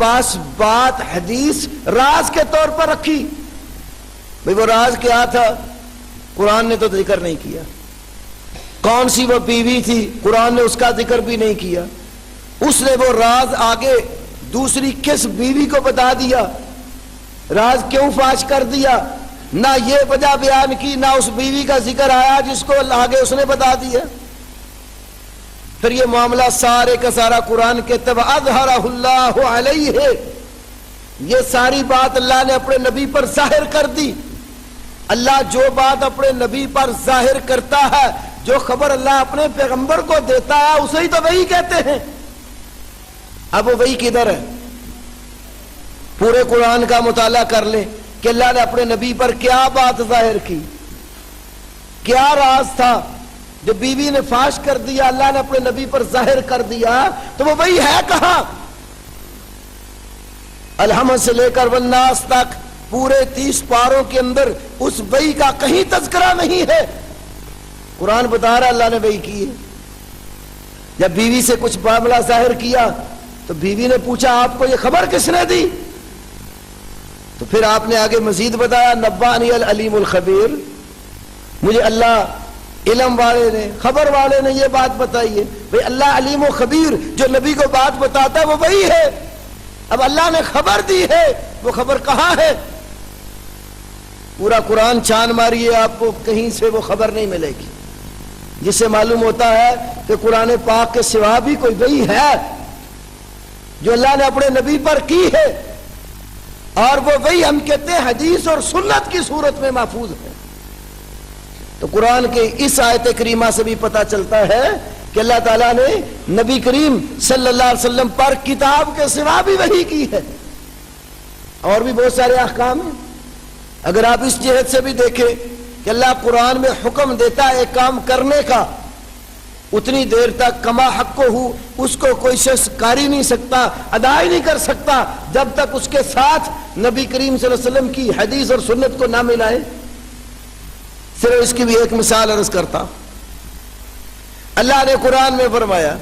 پاس بات حدیث راز کے طور پر رکھی. بھئی وہ راز کیا تھا؟ قرآن نے تو ذکر نہیں کیا. کون سی وہ بیوی تھی؟ قرآن نے اس کا ذکر بھی نہیں کیا. اس نے وہ راز آگے دوسری کس بیوی کو بتا دیا؟ راز کیوں فاش کر دیا؟ نہ یہ وجہ بیان کی، نہ اس بیوی کا ذکر آیا جس کو آگے اس نے بتا دیا. پھر یہ معاملہ سارے کا سارا قرآن کہتا ہے وَأَظْهَرَهُ اللَّهُ عَلَيْهِ، یہ ساری بات اللہ نے اپنے نبی پر ظاہر کر دی. اللہ جو بات اپنے نبی پر ظاہر کرتا ہے، جو خبر اللہ اپنے پیغمبر کو دیتا ہے، اسے ہی تو وحی کہتے ہیں. اب وہ وحی کدھر ہے؟ پورے قرآن کا مطالعہ کر لیں کہ اللہ نے اپنے نبی پر کیا بات ظاہر کی، کیا راز تھا جو بیوی نے فاش کر دیا، اللہ نے اپنے نبی پر ظاہر کر دیا. تو وہ وہی ہے کہاں؟ الحمد سے لے کر والناس تک پورے 30 پاروں کے اندر اس وحی کا کہیں تذکرہ نہیں ہے. قرآن بتا رہا اللہ نے وحی کی ہے. جب بیوی سے کچھ معاملہ ظاہر کیا تو بیوی نے پوچھا آپ کو یہ خبر کس نے دی؟ تو پھر آپ نے آگے مزید بتایا نبانی العلیم الخبیر، مجھے اللہ علم والے نے، خبر والے نے یہ بات بتائی ہے. بھئی اللہ علیم و خبیر، جو نبی کو بات بتاتا ہے وہ وہی ہے. اب اللہ نے خبر دی ہے، وہ خبر کہاں ہے؟ پورا قرآن چھان ماریے، آپ کو کہیں سے وہ خبر نہیں ملے گی جس سے معلوم ہوتا ہے کہ قرآن پاک کے سوا بھی کوئی وحی ہے جو اللہ نے اپنے نبی پر کی ہے. اور وہ وحی ہم کہتے ہیں حدیث اور سنت کی صورت میں محفوظ ہے. تو قرآن کے اس آیت کریمہ سے بھی پتہ چلتا ہے کہ اللہ تعالیٰ نے نبی کریم صلی اللہ علیہ وسلم پر کتاب کے سوا بھی وحی کی ہے. اور بھی بہت سارے احکام ہیں. اگر آپ اس جہت سے بھی دیکھیں کہ اللہ قرآن میں حکم دیتا ہے ایک کام کرنے کا، اتنی دیر تک کما حق کو ہو اس کو کوئی شخص کر ہی نہیں سکتا، ادا ہی نہیں کر سکتا جب تک اس کے ساتھ نبی کریم صلی اللہ علیہ وسلم کی حدیث اور سنت کو نہ ملائے. صرف اس کی بھی ایک مثال عرض کرتا. اللہ نے قرآن میں فرمایا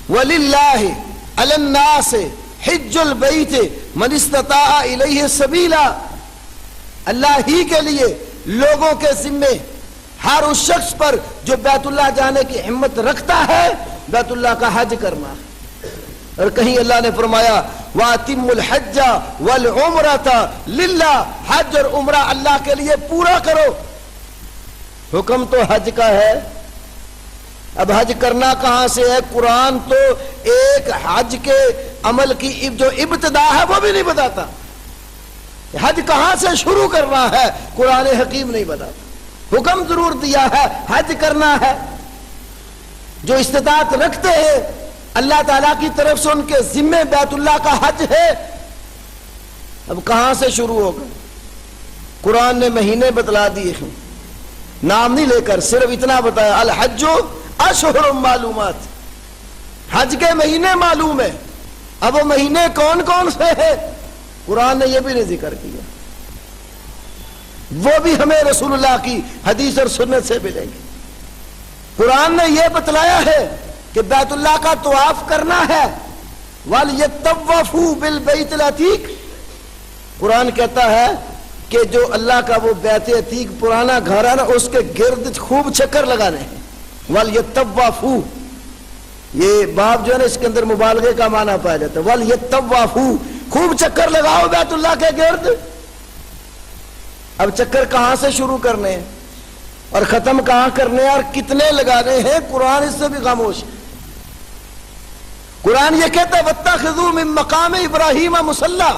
وَلِلَّهِ عَلَى النَّاسِ حِجُّ الْبَيْتِ مَنِ اسْتَطَاعَ إِلَيْهِ سَبِيلًا، اللہ ہی کے لیے لوگوں کے ذمے ہر اس شخص پر جو بیت اللہ جانے کی ہمت رکھتا ہے بیت اللہ کا حج کرنا. اور کہیں اللہ نے فرمایا وَأَتِمُّ الْحَجَّ وَالْعُمْرَةَ لِلَّهِ، حج اور عمرہ اللہ کے لیے پورا کرو. حکم تو حج کا ہے. اب حج کرنا کہاں سے ہے؟ قرآن تو ایک حج کے عمل کی جو ابتدا ہے وہ بھی نہیں بتاتا. حج کہاں سے شروع کرنا ہے قرآن حکیم نہیں بتاتا. حکم ضرور دیا ہے حج کرنا ہے. جو استطاعت رکھتے ہیں اللہ تعالیٰ کی طرف سے ان کے ذمے بیت اللہ کا حج ہے. اب کہاں سے شروع ہوگا؟ قرآن نے مہینے بتلا دیے ہیں، نام نہیں لے کر، صرف اتنا بتایا الحج اشہر معلومات، حج کے مہینے معلوم ہے. اب وہ مہینے کون کون سے ہیں قرآن نے یہ بھی نہیں ذکر کیا. وہ بھی ہمیں رسول اللہ کی حدیث اور سنت سے ملیں گے. قرآن نے یہ بتلایا ہے کہ بیت اللہ کا طواف کرنا ہے. وَلْيَطَّوَّفُوا بِالْبَيْتِ الْعَتِيقِ، قرآن کہتا ہے کہ جو اللہ کا وہ بیت عتیق پرانا گھر ہے نا اس کے گرد خوب چکر لگانے ہیں. وَلْيَطَّوَّفُوا، یہ باب جو ہے نا اس کے اندر مبالغے کا معنی پایا جاتا ہے. وَلْيَطَّوَّفُوا، خوب چکر لگاؤ بیت اللہ کے گرد. اب چکر کہاں سے شروع کرنے ہیں اور ختم کہاں کرنے ہیں اور کتنے لگانے ہیں قرآن اس سے بھی خاموش ہے. قرآن یہ کہتا ہے وَاتَّخِذُوا مِن مَقَامِ إِبْرَاهِيمَ مُصَلًّى،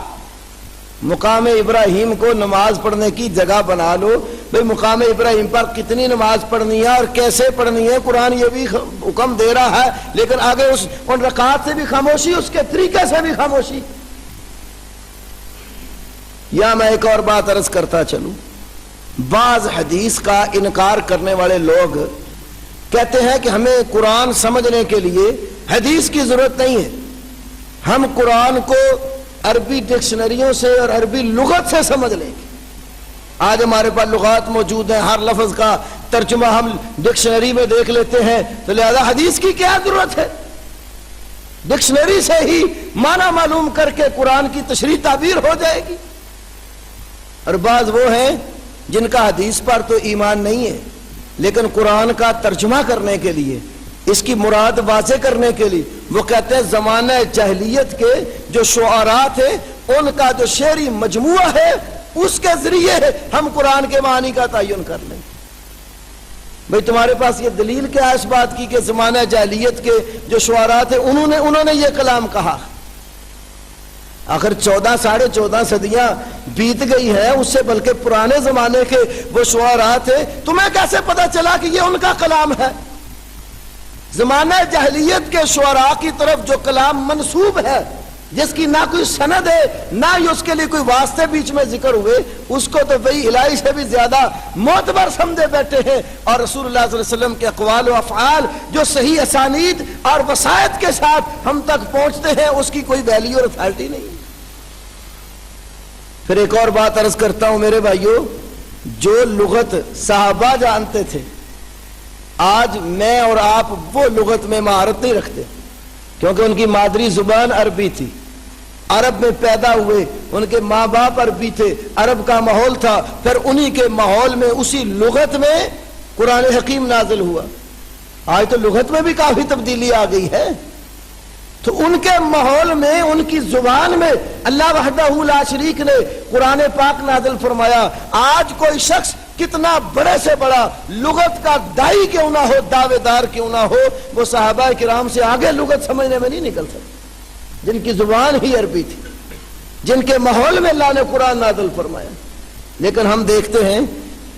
مقام ابراہیم کو نماز پڑھنے کی جگہ بنا لو. بھئی مقام ابراہیم پر کتنی نماز پڑھنی ہے اور کیسے پڑھنی ہے قرآن یہ بھی حکم دے رہا ہے، لیکن آگے ان رکعات سے بھی خاموشی، اس کے طریقے سے بھی خاموشی. یا میں ایک اور بات عرض کرتا چلوں. بعض حدیث کا انکار کرنے والے لوگ کہتے ہیں کہ ہمیں قرآن سمجھنے کے لیے حدیث کی ضرورت نہیں ہے، ہم قرآن کو عربی ڈکشنریوں سے اور عربی لغت سے سمجھ لیں گے. آج ہمارے پاس لغات موجود ہیں، ہر لفظ کا ترجمہ ہم ڈکشنری میں دیکھ لیتے ہیں، تو لہذا حدیث کی کیا ضرورت ہے؟ ڈکشنری سے ہی معنی معلوم کر کے قرآن کی تشریح تعبیر ہو جائے گی. اور بعض وہ ہیں جن کا حدیث پر تو ایمان نہیں ہے، لیکن قرآن کا ترجمہ کرنے کے لیے، اس کی مراد واضح کرنے کے لیے وہ کہتے ہیں زمانہ جاہلیت کے جو شعراء تھے ان کا جو شعری مجموعہ ہے اس کے ذریعے ہم قرآن کے معنی کا تعین کر لیں. بھئی تمہارے پاس یہ دلیل کیا ہے اس بات کی کہ زمانہ جاہلیت کے جو شعراء تھے انہوں نے یہ کلام کہا؟ آخر 14.5 صدیاں بیت گئی ہیں اس سے، بلکہ پرانے زمانے کے وہ شعراء تھے، تمہیں کیسے پتا چلا کہ یہ ان کا کلام ہے؟ زمانہ جاہلیت کے شعراء کی طرف جو کلام منسوب ہے، جس کی نہ کوئی سند ہے نہ ہی اس کے لیے کوئی واسطے بیچ میں ذکر ہوئے، اس کو تو وہی الہی سے بھی زیادہ معتبر سمجھے بیٹھے ہیں. اور رسول اللہ صلی اللہ علیہ وسلم کے اقوال و افعال جو صحیح اسانید اور وسائط کے ساتھ ہم تک پہنچتے ہیں اس کی کوئی ویلیو اور اتھارٹی نہیں. پھر ایک اور بات عرض کرتا ہوں میرے بھائیوں، جو لغت صحابہ جانتے تھے آج میں اور آپ وہ لغت میں مہارت نہیں رکھتے، کیونکہ ان کی مادری زبان عربی تھی، عرب میں پیدا ہوئے، ان کے ماں باپ عربی تھے، عرب کا ماحول تھا، پھر انہی کے ماحول میں اسی لغت میں قرآن حکیم نازل ہوا. آج تو لغت میں بھی کافی تبدیلی آ گئی ہے، تو ان کے ماحول میں ان کی زبان میں اللہ وحدہ لا شریک نے قرآن پاک نازل فرمایا. آج کوئی شخص کتنا بڑے سے بڑا لغت کا دائی کیوں نہ ہو، دعوے دار کیوں نہ ہو، وہ صحابہ کرام سے آگے لغت سمجھنے میں نہیں نکل سکتا، جن کی زبان ہی عربی تھی، جن کے ماحول میں اللہ نے قرآن نازل فرمایا. لیکن ہم دیکھتے ہیں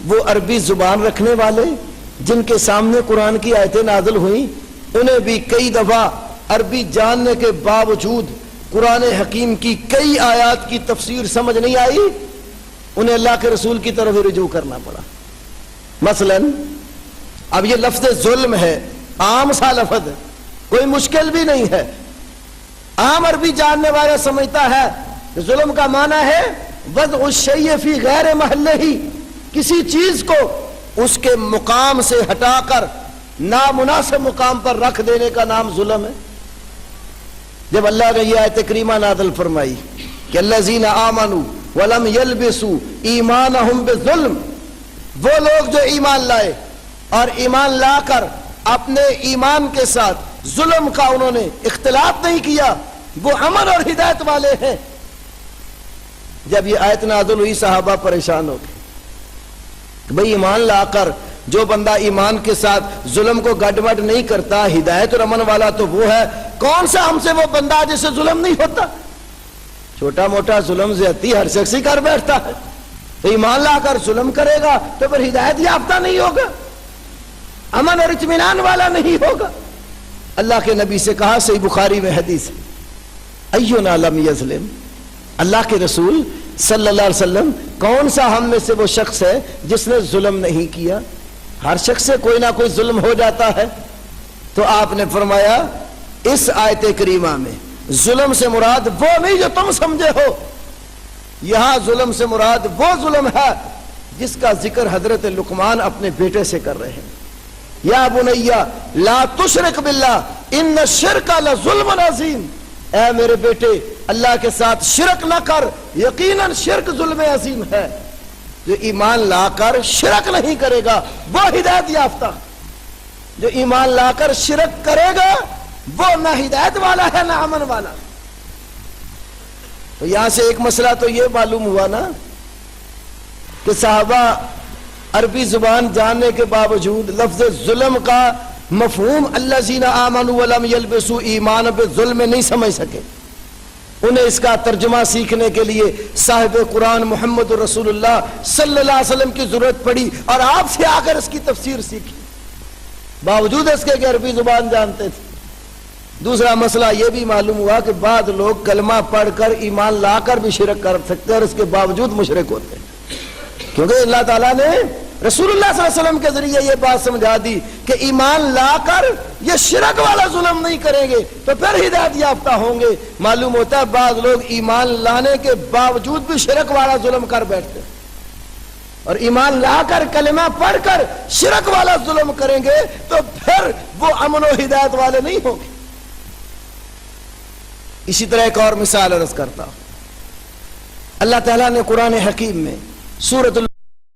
وہ عربی زبان رکھنے والے جن کے سامنے قرآن کی آیتیں نازل ہوئیں، انہیں بھی کئی دفعہ عربی جاننے کے باوجود قرآن حکیم کی کئی آیات کی تفسیر سمجھ نہیں آئی، انہیں اللہ کے رسول کی طرف رجوع کرنا پڑا. مثلا اب یہ لفظ ظلم ہے، عام سا لفظ ہے، کوئی مشکل بھی نہیں ہے، عام عربی جاننے والا سمجھتا ہے کہ ظلم کا معنی ہے وضع الشیء فی غیر محلہ، کسی چیز کو اس کے مقام سے ہٹا کر نامناسب مقام پر رکھ دینے کا نام ظلم ہے. جب اللہ نے یہ آیت کریمہ نازل فرمائی کہ الذین آمنوا ولم یلبسوا ایمانہم بظلم، وہ لوگ جو ایمان لائے اور ایمان لا کر اپنے ایمان کے ساتھ ظلم کا انہوں نے اختلاط نہیں کیا، وہ امن اور ہدایت والے ہیں. جب یہ آیت نازل ہوئی صحابہ پریشان ہو گئے، بھئی ایمان لا کر جو بندہ ایمان کے ساتھ ظلم کو گڈ نہیں کرتا، ہدایت اور امن والا تو وہ ہے، کون سا ہم سے وہ بندہ جسے ظلم نہیں ہوتا؟ چھوٹا موٹا ظلم زیادتی ہر شخص ہی کر بیٹھتا ہے، تو ایمان لا کر ظلم کرے گا تو پھر ہدایت یافتہ نہیں ہوگا، امن اور اطمینان والا نہیں ہوگا. اللہ کے نبی سے کہا، صحیح بخاری میں حدیث، اینا لم یظلم، اللہ کے رسول صلی اللہ علیہ وسلم کون سا ہم میں سے وہ شخص ہے جس نے ظلم نہیں کیا؟ ہر شخص سے کوئی نہ کوئی ظلم ہو جاتا ہے. تو آپ نے فرمایا اس آیت کریمہ میں ظلم سے مراد وہ نہیں جو تم سمجھے ہو، یہاں ظلم سے مراد وہ ظلم ہے جس کا ذکر حضرت لقمان اپنے بیٹے سے کر رہے ہیں. یا بنیا لا تشرک باللہ ان الشرک لظلم عظیم، اے میرے بیٹے اللہ کے ساتھ شرک نہ کر، یقیناً شرک ظلم عظیم ہے. جو ایمان لا کر شرک نہیں کرے گا وہ ہدایت یافتہ، جو ایمان لا کر شرک کرے گا وہ نہ ہدایت والا ہے نہ امن والا. تو یہاں سے ایک مسئلہ تو یہ معلوم ہوا نا کہ صحابہ عربی زبان جاننے کے باوجود لفظ ظلم کا مفہوم الذین آمنوا ولم یلبسوا ایمان بالظلم نہیں سمجھ سکے. انہیں اس کا ترجمہ سیکھنے کے لیے صاحب قرآن محمد رسول اللہ صلی اللہ علیہ وسلم کی ضرورت پڑی اور آپ سے آ کر اس کی تفسیر سیکھی، باوجود اس کے کہ عربی زبان جانتے تھے. دوسرا مسئلہ یہ بھی معلوم ہوا کہ بعض لوگ کلمہ پڑھ کر ایمان لا کر بھی شرک کر سکتے ہیں اور اس کے باوجود مشرک ہوتے ہیں، کیونکہ اللہ تعالیٰ نے رسول اللہ صلی اللہ علیہ وسلم کے ذریعے یہ بات سمجھا دی کہ ایمان لا کر یہ شرک والا ظلم نہیں کریں گے تو پھر ہدایت یافتہ ہوں گے. معلوم ہوتا ہے بعض لوگ ایمان لانے کے باوجود بھی شرک والا ظلم کر بیٹھتے ہیں، اور ایمان لا کر کلمہ پڑھ کر شرک والا ظلم کریں گے تو پھر وہ امن و ہدایت والے نہیں ہوں گے. اسی طرح ایک اور مثال عرض کرتا ہوں۔ اللہ تعالیٰ نے قرآن حکیم میں سورۃ